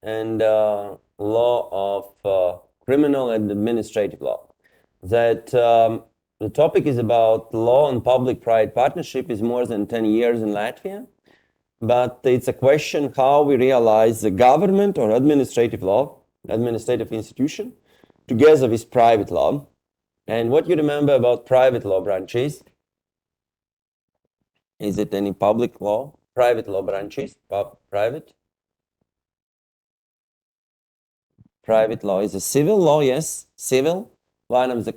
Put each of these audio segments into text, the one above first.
and law of criminal and administrative law. That the topic is about law on public-private partnership is more than 10 years in Latvia, but it's a question how we realize the government or administrative law, administrative institution, together with private law. And what you remember about private law branches? Is it any public law? Private law branches? Private? Private law is a civil law, yes, civil. One of the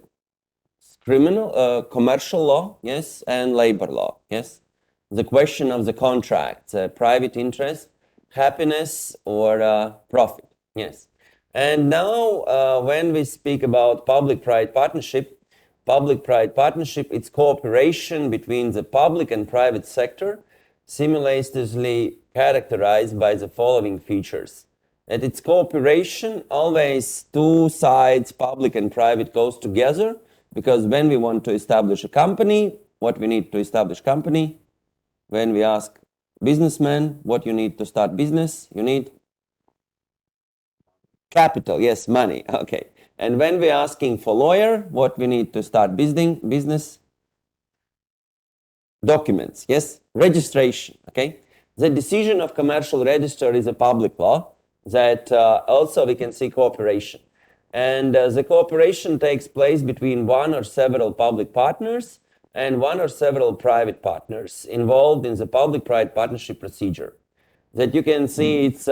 criminal, commercial law, yes, and labor law, yes. The question of the contract, private interest, happiness, or profit, yes. And now, when we speak about public-private partnership, it's cooperation between the public and private sector, simultaneously characterized by the following features. That it's cooperation, always two sides, public and private, goes together, because when we want to establish a company, what we need to establish company? When we ask businessmen, what you need to start business? You need capital, yes, money, okay. And when we're asking for lawyer, what we need to start business? Documents, yes, registration, okay. The decision of commercial register is a public law that also we can see cooperation. And the cooperation takes place between one or several public partners and one or several private partners involved in the public-private partnership procedure. That you can see it's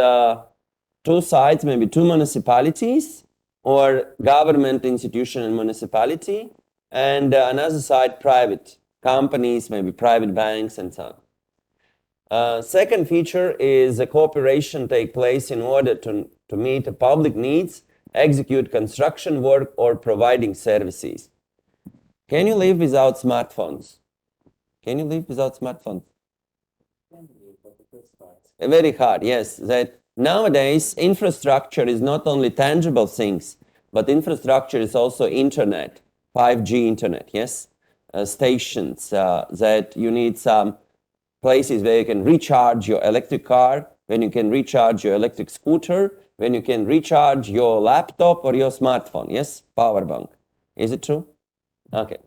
two sides, maybe two municipalities or government institution and municipality, and another side private companies, maybe private banks and so on. Second feature is the cooperation take place in order to meet the public needs, execute construction work, or providing services. Can you live without smartphones? Can you live without smartphones? Very hard, yes. That nowadays infrastructure is not only tangible things, but infrastructure is also internet, 5G internet, yes? Stations, that you need some places where you can recharge your electric car, when you can recharge your electric scooter, when you can recharge your laptop or your smartphone, yes? Power bank. Is it true? Okay.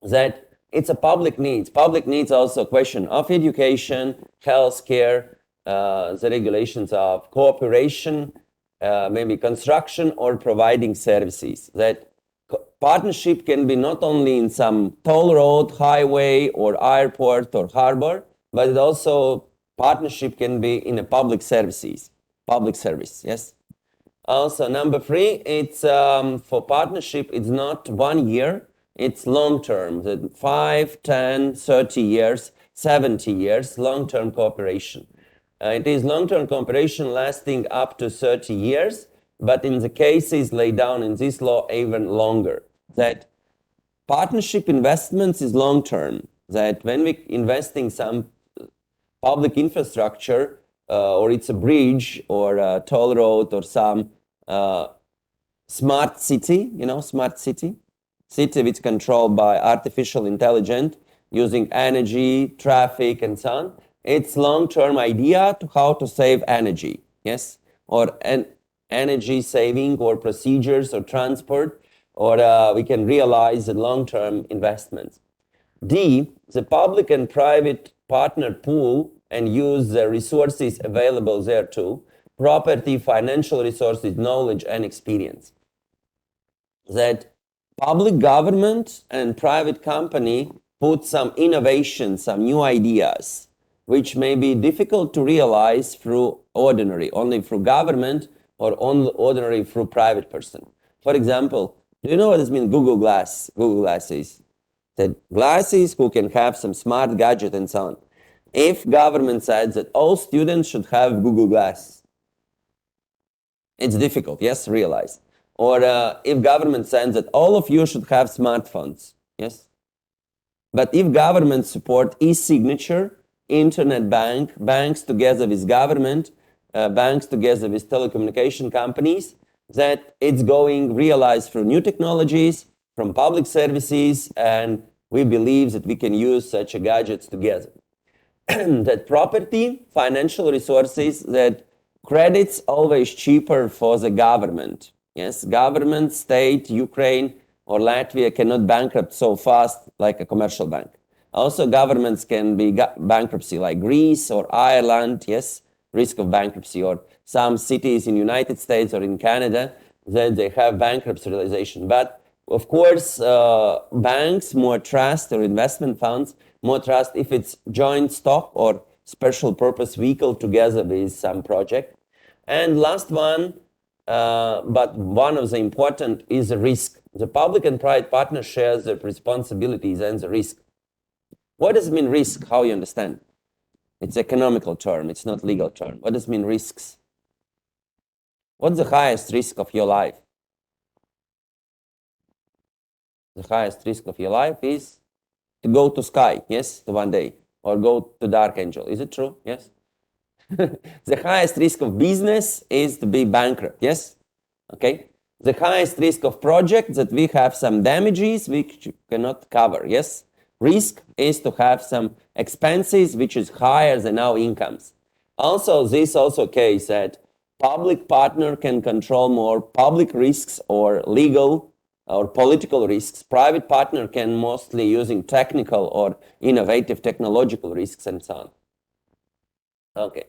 That it's a public needs. Public needs also a question of education, healthcare, the regulations of cooperation, maybe construction or providing services. That partnership can be not only in some toll road, highway, or airport or harbor, but it also partnership can be in a public services, public service, yes? Also, number 3, it's for partnership, it's not 1 year, it's long term, 5, 10, 30 years, 70 years, long-term cooperation. It is long-term cooperation lasting up to 30 years, but in the cases laid down in this law, even longer. That partnership investments is long-term, that when we investing some public infrastructure, or it's a bridge or a toll road or some smart city, smart city which controlled by artificial intelligence using energy, traffic, and so on. It's long-term idea to how to save energy, yes, or an energy saving or procedures or transport, or we can realize the long-term investments. D, the public and private partner pool and use the resources available there too, property, financial resources, knowledge, and experience. That public government and private company put some innovation, some new ideas, which may be difficult to realize through ordinary, only through government or only ordinary through private person. For example, do you know what this means, Google Glass? Google Glasses. That glasses who can have some smart gadget and so on. If government says that all students should have Google Glass, it's difficult, yes, realize. Or if government says that all of you should have smartphones, yes. But if government support e-signature, internet banks together with government, banks together with telecommunication companies, that it's going realized through new technologies, from public services, and we believe that we can use such gadgets together. That property, financial resources, that Credit's always cheaper for the government. Yes, government, state, Ukraine, or Latvia cannot bankrupt so fast like a commercial bank. Also, governments can be bankruptcy like Greece or Ireland, yes, risk of bankruptcy, or some cities in United States or in Canada that they have bankruptcy realization. But of course, banks more trust, or investment funds more trust if it's joint stock or special purpose vehicle together with some project. And last one, but one of the important, is the risk. The public and private partner shares the responsibilities and the risk. What does it mean risk? How you understand? It's economical term. It's not legal term. What does it mean risks? What's the highest risk of your life? The highest risk of your life is to go to sky, yes, to one day, or go to dark angel. Is it true? Yes. The highest risk of business is to be bankrupt, yes? Okay. The highest risk of project that we have some damages which you cannot cover, yes? Risk is to have some expenses which is higher than our incomes. Also, this also case that public partner can control more public risks or legal or political risks. Private partner can mostly using technical or innovative technological risks and so on. Okay.